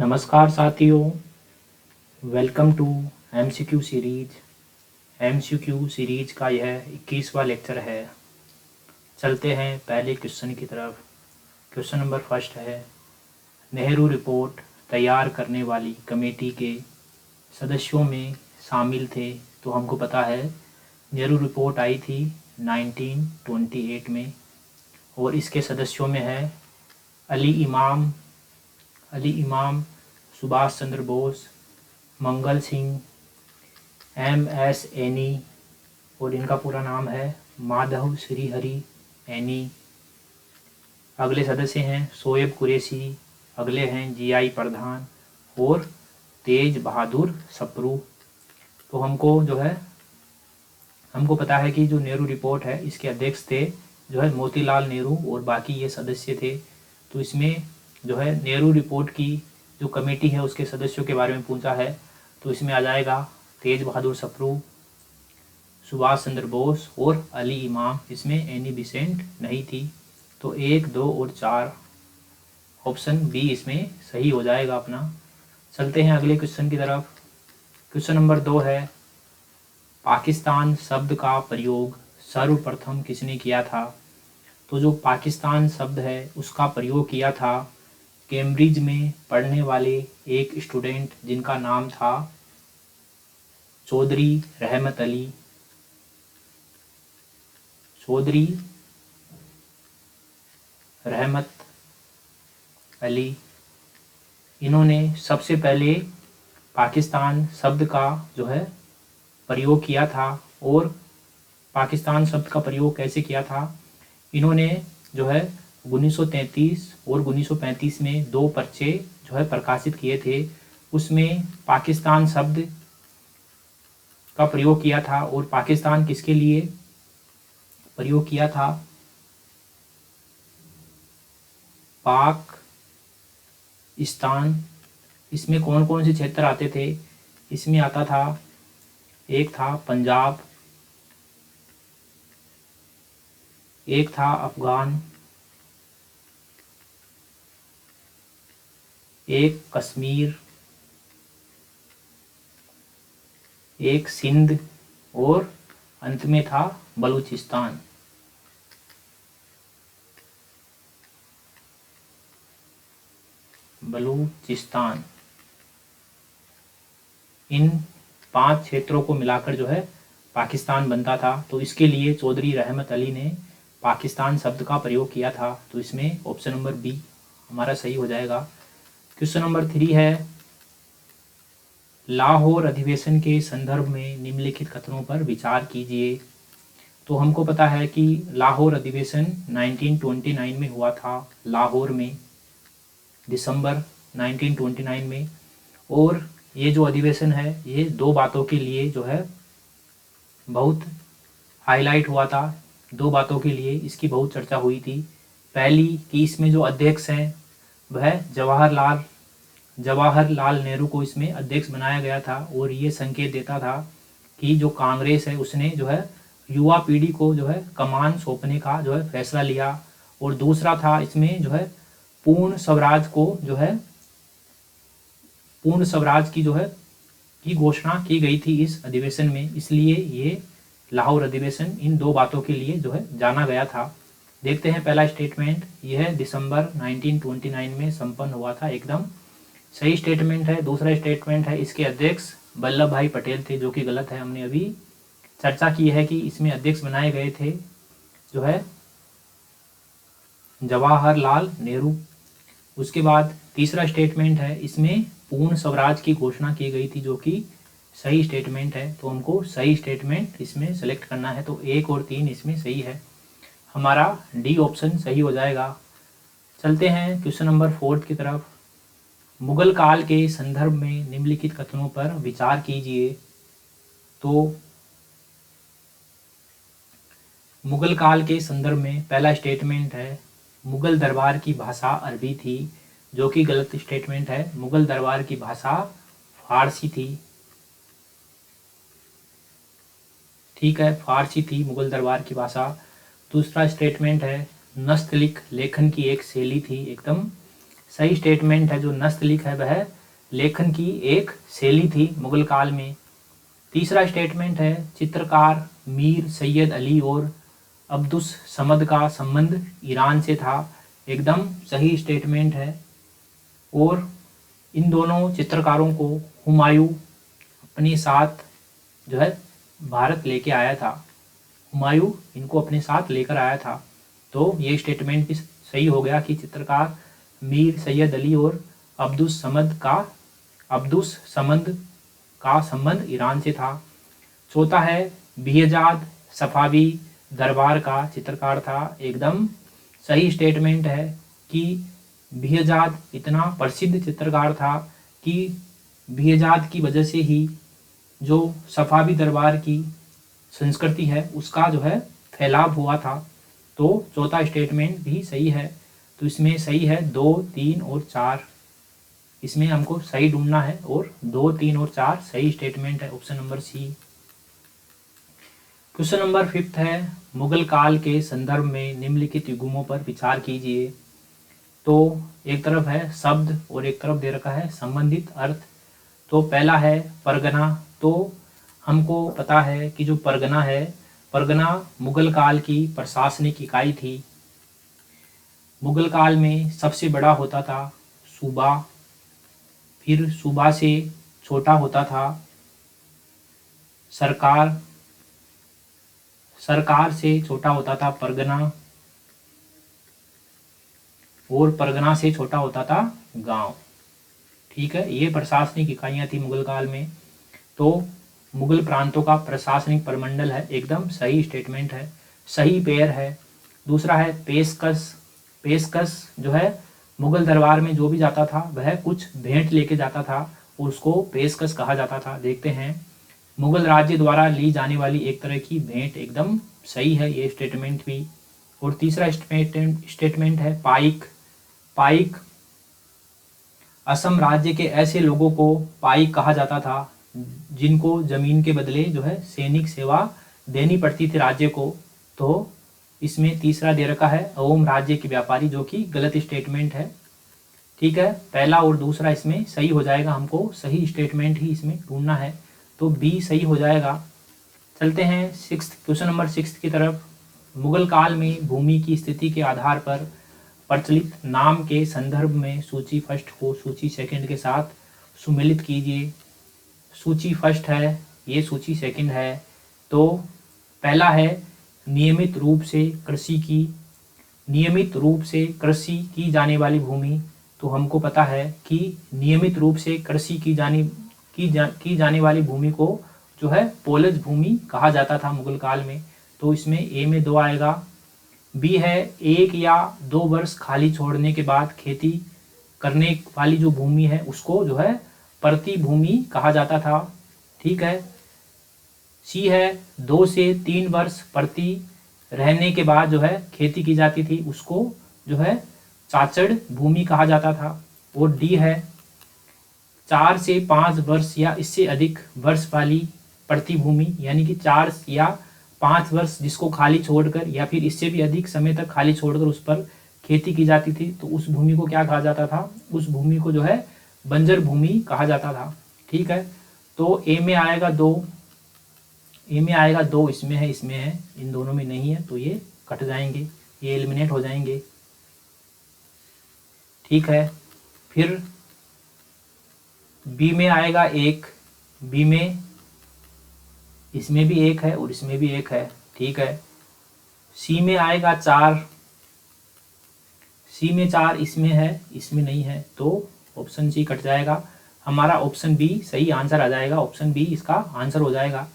नमस्कार साथियों, welcome to MCQ series. MCQ series का यह 21वां लेक्चर है। चलते हैं पहले क्वेश्चन की तरफ। क्वेश्चन नंबर फर्स्ट है, नेहरू रिपोर्ट तैयार करने वाली कमेटी के सदस्यों में शामिल थे। तो हमको पता है नेहरू रिपोर्ट आई थी 1928 में, और इसके सदस्यों में है अली इमाम, सुभाष चंद्र बोस, मंगल सिंह, MS एनी, और इनका पूरा नाम है माधव श्रीहरि एनी। अगले सदस्य हैं शोएब कुरैशी, अगले हैं GI प्रधान और तेज बहादुर सप्रू। तो हमको पता है कि जो नेहरू रिपोर्ट है इसके अध्यक्ष थे मोतीलाल नेहरू, और बाकी ये सदस्य थे। तो इसमें नेहरू रिपोर्ट की जो कमेटी है उसके सदस्यों के बारे में पूछा है। तो इसमें आ जाएगा तेज बहादुर सप्रू, सुभाष चंद्र बोस और अली इमाम। इसमें एनी बिसेंट नहीं थी। तो 1, 2 और 4 ऑप्शन बी इसमें सही हो जाएगा अपना। चलते हैं अगले क्वेश्चन की तरफ। क्वेश्चन नंबर 2 है, पाकिस्तान शब्द का प्रयोग सर्वप्रथम किसने किया था? तो जो पाकिस्तान शब्द है उसका प्रयोग किया था कैम्ब्रिज में पढ़ने वाले एक स्टूडेंट जिनका नाम था चौधरी रहमत अली। इन्होंने सबसे पहले पाकिस्तान शब्द का प्रयोग किया था। और पाकिस्तान शब्द का प्रयोग कैसे किया था? इन्होंने 1933 और 1935 में 2 पर्चे प्रकाशित किए थे। उसमें पाकिस्तान शब्द का प्रयोग किया था। और पाकिस्तान किसके लिए प्रयोग किया था? पाकिस्तान। इसमें कौन कौन से क्षेत्र आते थे? इसमें आता था, एक था पंजाब, एक था अफगान, एक कश्मीर, एक सिंध, और अंत में था बलूचिस्तान। इन 5 क्षेत्रों को मिलाकर पाकिस्तान बनता था। तो इसके लिए चौधरी रहमत अली ने पाकिस्तान शब्द का प्रयोग किया था। तो इसमें ऑप्शन नंबर बी हमारा सही हो जाएगा। क्वेश्चन नंबर 3 है, लाहौर अधिवेशन के संदर्भ में निम्नलिखित कथनों पर विचार कीजिए। तो हमको पता है कि लाहौर अधिवेशन 1929 में हुआ था, लाहौर में, दिसंबर 1929 में। और ये जो अधिवेशन है ये 2 बातों के लिए बहुत हाईलाइट हुआ था। 2 बातों के लिए इसकी बहुत चर्चा हुई थी। पहली कि इसमें जो अध्यक्ष हैं वह जवाहरलाल नेहरू को इसमें अध्यक्ष बनाया गया था। और ये संकेत देता था कि जो कांग्रेस है उसने युवा पीढ़ी को कमान सौंपने का फैसला लिया। और दूसरा था इसमें पूर्ण स्वराज की घोषणा की गई थी इस अधिवेशन में। इसलिए ये लाहौर अधिवेशन इन 2 बातों के लिए जाना गया था। देखते हैं पहला स्टेटमेंट, यह दिसंबर 1929 में संपन्न हुआ था, एकदम सही स्टेटमेंट है। दूसरा स्टेटमेंट है, इसके अध्यक्ष वल्लभ भाई पटेल थे, जो कि गलत है। हमने अभी चर्चा की है कि इसमें अध्यक्ष बनाए गए थे जवाहरलाल नेहरू। उसके बाद तीसरा स्टेटमेंट है, इसमें पूर्ण स्वराज की घोषणा की गई थी, जो कि सही स्टेटमेंट है। तो हमको सही स्टेटमेंट इसमें सेलेक्ट करना है। तो 1 और 3 इसमें सही है, हमारा डी ऑप्शन सही हो जाएगा। चलते हैं क्वेश्चन नंबर 4 की तरफ। मुगल काल के संदर्भ में निम्नलिखित कथनों पर विचार कीजिए। तो मुगल काल के संदर्भ में पहला स्टेटमेंट है, मुगल दरबार की भाषा अरबी थी, जो कि गलत स्टेटमेंट है। मुगल दरबार की भाषा फारसी थी। ठीक है, फारसी थी मुगल दरबार की भाषा। दूसरा स्टेटमेंट है, नस्तलिख लेखन की एक शैली थी, एकदम सही स्टेटमेंट है जो नस्तलिक है वह लेखन की एक शैली थी मुगल काल में। तीसरा स्टेटमेंट है चित्रकार मीर सैयद अली और अब्दुस समद का संबंध ईरान से था। एकदम सही स्टेटमेंट है। और इन दोनों चित्रकारों को हुमायूं अपने साथ जो है भारत लेके आया था। हुमायूं इनको अपने साथ लेकर आया था। तो ये स्टेटमेंट भी सही हो गया कि चित्रकार मीर सैयद अली और अब्दुस समद का संबंध ईरान से था। चौथा है बिहजाद सफावी दरबार का चित्रकार था। एकदम सही स्टेटमेंट है कि बिहजाद इतना प्रसिद्ध चित्रकार था कि बिहजाद की वजह से ही जो सफावी दरबार की संस्कृति है उसका जो है फैलाव हुआ था। तो चौथा स्टेटमेंट भी सही है। तो इसमें सही है 2, 3 और 4। इसमें हमको सही ढूंढना है और 2, 3 और 4 सही स्टेटमेंट है। Option number C. Question number 5 है मुगल काल के संदर्भ में निम्नलिखित युग्मों पर विचार कीजिए। तो एक तरफ है शब्द और एक तरफ दे रखा है संबंधित अर्थ। तो पहला है परगना। तो हमको पता है कि जो परगना है, परगना मुगल काल की प्रशासनिक इकाई थी। मुगल काल में सबसे बड़ा होता था सूबा, फिर सूबा से छोटा होता था सरकार, सरकार से छोटा होता था परगना, और परगना से छोटा होता था गांव। ठीक है, ये प्रशासनिक इकाइयां थी मुगल काल में। तो मुगल प्रांतों का प्रशासनिक प्रमंडल है। एकदम सही स्टेटमेंट है, सही पेयर है। दूसरा है पेशकश। पेशकश जो है मुगल दरबार में जो भी जाता था वह कुछ भेंट लेके जाता था और उसको पेशकश कहा जाता था। देखते हैं मुगल राज्य द्वारा ली जाने वाली एक तरह की भेंट। एकदम सही है ये स्टेटमेंट भी। और तीसरा स्टेटमेंट है पाइक। पाइक असम राज्य के ऐसे लोगों को पाइक कहा जाता था जिनको जमीन के बदले जो है सैनिक सेवा देनी पड़ती थी राज्य को। तो इसमें तीसरा दे रखा है अवोम राज्य के व्यापारी, जो कि गलत स्टेटमेंट है। ठीक है, पहला और दूसरा इसमें सही हो जाएगा। हमको सही स्टेटमेंट ही इसमें ढूंढना है, तो बी सही हो जाएगा। चलते हैं क्वेश्चन नंबर 6 की तरफ। मुगल काल में भूमि की स्थिति के आधार पर प्रचलित नाम के संदर्भ में सूची फर्स्ट को सूची सेकंड के साथ सुमेलित कीजिए। सूची फर्स्ट है, ये सूची सेकंड है। तो पहला है नियमित रूप से कृषि की जाने वाली भूमि। तो हमको पता है कि नियमित रूप से कृषि की जाने वाली भूमि को जो है पोलज भूमि कहा जाता था मुगल काल में। तो इसमें ए में 2 आएगा। बी है 1 या 2 वर्ष खाली छोड़ने के बाद खेती करने वाली जो भूमि है उसको जो है प्रति भूमि कहा जाता था। ठीक है। सी है 2 से 3 वर्ष प्रति रहने के बाद जो है खेती की जाती थी, उसको जो है चाचड़ भूमि कहा जाता था। और डी है 4 से 5 वर्ष या इससे अधिक वर्ष वाली प्रति भूमि, यानी कि 4 या 5 वर्ष जिसको खाली छोड़कर या फिर इससे भी अधिक समय तक खाली छोड़कर उस पर खेती की जाती थी, तो उस भूमि को क्या कहा जाता था? उस भूमि को जो है बंजर भूमि कहा जाता था। ठीक है, तो ए में आएगा 2, इसमें है, इन दोनों में नहीं है, तो ये कट जाएंगे, ये एलिमिनेट हो जाएंगे। ठीक है, फिर बी में आएगा 1, बी में इसमें भी 1 है और इसमें भी 1 है। ठीक है, सी में आएगा 4, सी में 4 इसमें है, इसमें नहीं है, तो ऑप्शन सी कट जाएगा। हमारा ऑप्शन बी सही आंसर आ जाएगा, ऑप्शन बी इसका आंसर हो जाएगा।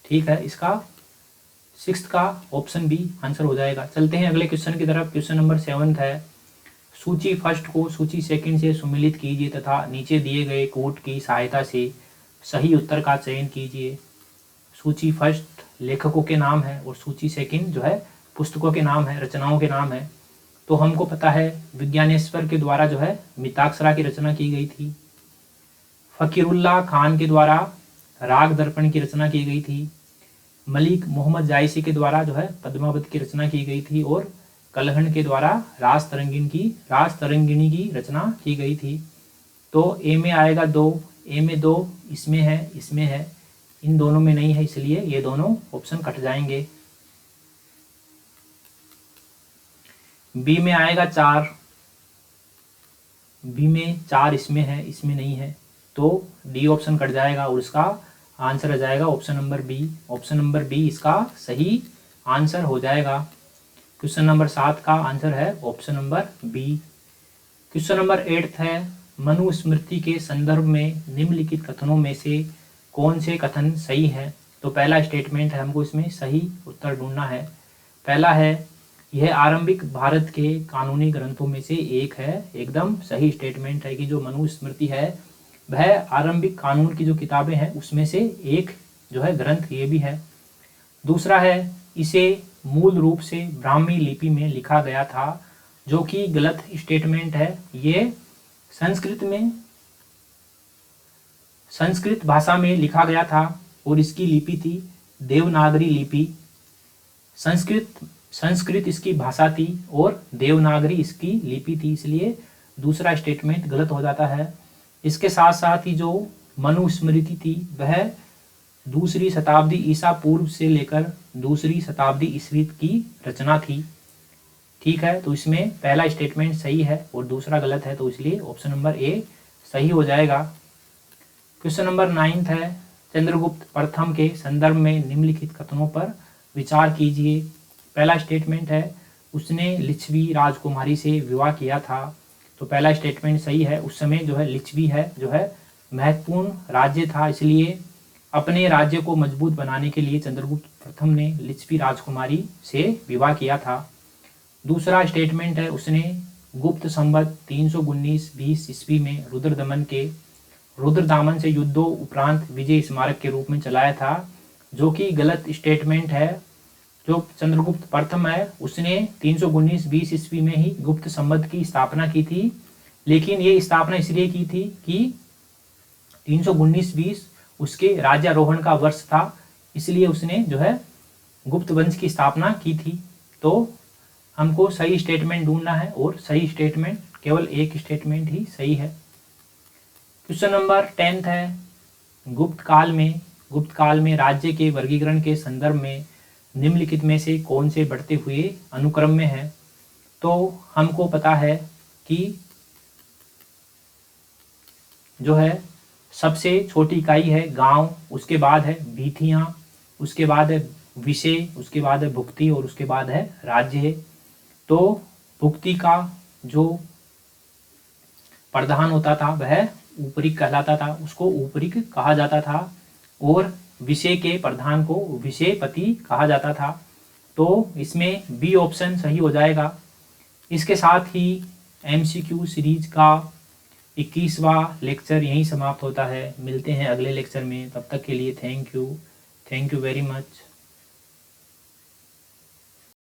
ठीक है, इसका 6th का ऑप्शन बी आंसर हो जाएगा। चलते हैं अगले क्वेश्चन की तरफ। क्वेश्चन नंबर 7 है, सूची फर्स्ट को सूची सेकंड से सुमेलित कीजिए तथा नीचे दिए गए कोड की सहायता से सही उत्तर का चयन कीजिए। सूची फर्स्ट लेखकों के नाम है और सूची सेकंड जो है पुस्तकों के नाम है, रचनाओं के नाम है। तो हमको पता है विज्ञानेश्वर के द्वारा जो है मिताक्षरा की रचना की गई थी, फकीरुल्लाह खान के द्वारा राग दर्पण की रचना की गई थी, मलिक मोहम्मद जायसी के द्वारा जो है पद्मावत की रचना की गई थी, और कलहण के द्वारा रास तरंगिणी की रचना की गई थी। तो ए में आएगा 2, ए में 2, इसमें है, इन दोनों में नहीं है, इसलिए ये दोनों ऑप्शन कट जाएंगे। बी में आएगा 4, बी में 4 इसमें है, इसमें नहीं है, तो डी ऑप्शन कट जाएगा और इसका आंसर आ जाएगा option number B. Option number B इसका सही आंसर हो जाएगा। क्वेश्चन नंबर 7 का आंसर है option number B. Question number 8 है, मनुस्मृति के संदर्भ में निम्नलिखित कथनों में से कौन से कथन सही है। तो पहला स्टेटमेंट है, हमको इसमें सही उत्तर ढूंढना है। पहला है, यह आरंभिक भारत के कानूनी ग्रंथों में से एक है। एकदम सही स्टेटमेंट है कि जो मनुस्मृति है वह आरंभिक कानून की जो किताबें हैं उसमें से एक जो है ग्रंथ ये भी है। दूसरा है, इसे मूल रूप से ब्राह्मी लिपि में लिखा गया था, जो कि गलत स्टेटमेंट है। ये संस्कृत भाषा में लिखा गया था और इसकी लिपि थी देवनागरी लिपि। संस्कृत इसकी भाषा थी और देवनागरी इसकी लिपि थी, इसलिए दूसरा स्टेटमेंट गलत हो जाता है। इसके साथ साथ ही जो मनुस्मृति थी वह 2री शताब्दी ईसा पूर्व से लेकर 2री शताब्दी ईस्वी की रचना थी। ठीक है, तो इसमें पहला स्टेटमेंट सही है और दूसरा गलत है, तो इसलिए ऑप्शन नंबर ए सही हो जाएगा। क्वेश्चन नंबर 9 है, चंद्रगुप्त प्रथम के संदर्भ में निम्नलिखित कथनों पर विचार कीजिए। पहला स्टेटमेंट है, उसने लिच्छवी राजकुमारी से विवाह किया था। तो पहला स्टेटमेंट सही है। उस समय जो है लिच्छवी है जो है महत्वपूर्ण राज्य था, इसलिए अपने राज्य को मजबूत बनाने के लिए चंद्रगुप्त प्रथम ने लिच्छवी राजकुमारी से विवाह किया था। दूसरा स्टेटमेंट है, उसने गुप्त संवत 319-20 ईस्वी में रुद्रदामन से युद्धों उपरांत विजय स्मारक के रूप में चलाया था, जो कि गलत स्टेटमेंट है। जो चंद्रगुप्त प्रथम है उसने 319-20 ईस्वी में ही गुप्त संवत की स्थापना की थी, लेकिन ये स्थापना इसलिए की थी कि 319-20 उसके राज्यारोहण का वर्ष था, इसलिए उसने जो है गुप्त वंश की स्थापना की थी। तो हमको सही स्टेटमेंट ढूंढना है और सही स्टेटमेंट केवल एक स्टेटमेंट ही सही है। क्वेश्चन नंबर 10 है, गुप्त काल में राज्य के वर्गीकरण के संदर्भ में निम्नलिखित में से कौन से बढ़ते हुए अनुक्रम में है। तो हमको पता है कि जो है सबसे छोटी इकाई है गांव, उसके बाद है वीथियां, उसके बाद है विषय, उसके बाद है भुक्ति और उसके बाद है राज्य है। तो भुक्ति का जो प्रधान होता था वह ऊपरी कहलाता था, उसको ऊपरी कहा जाता था, और विषय के प्रधान को विषयपति कहा जाता था। तो इसमें बी ऑप्शन सही हो जाएगा। इसके साथ ही MCQ सीरीज का 21वां लेक्चर यहीं समाप्त होता है। मिलते हैं अगले लेक्चर में, तब तक के लिए थैंक यू वेरी मच।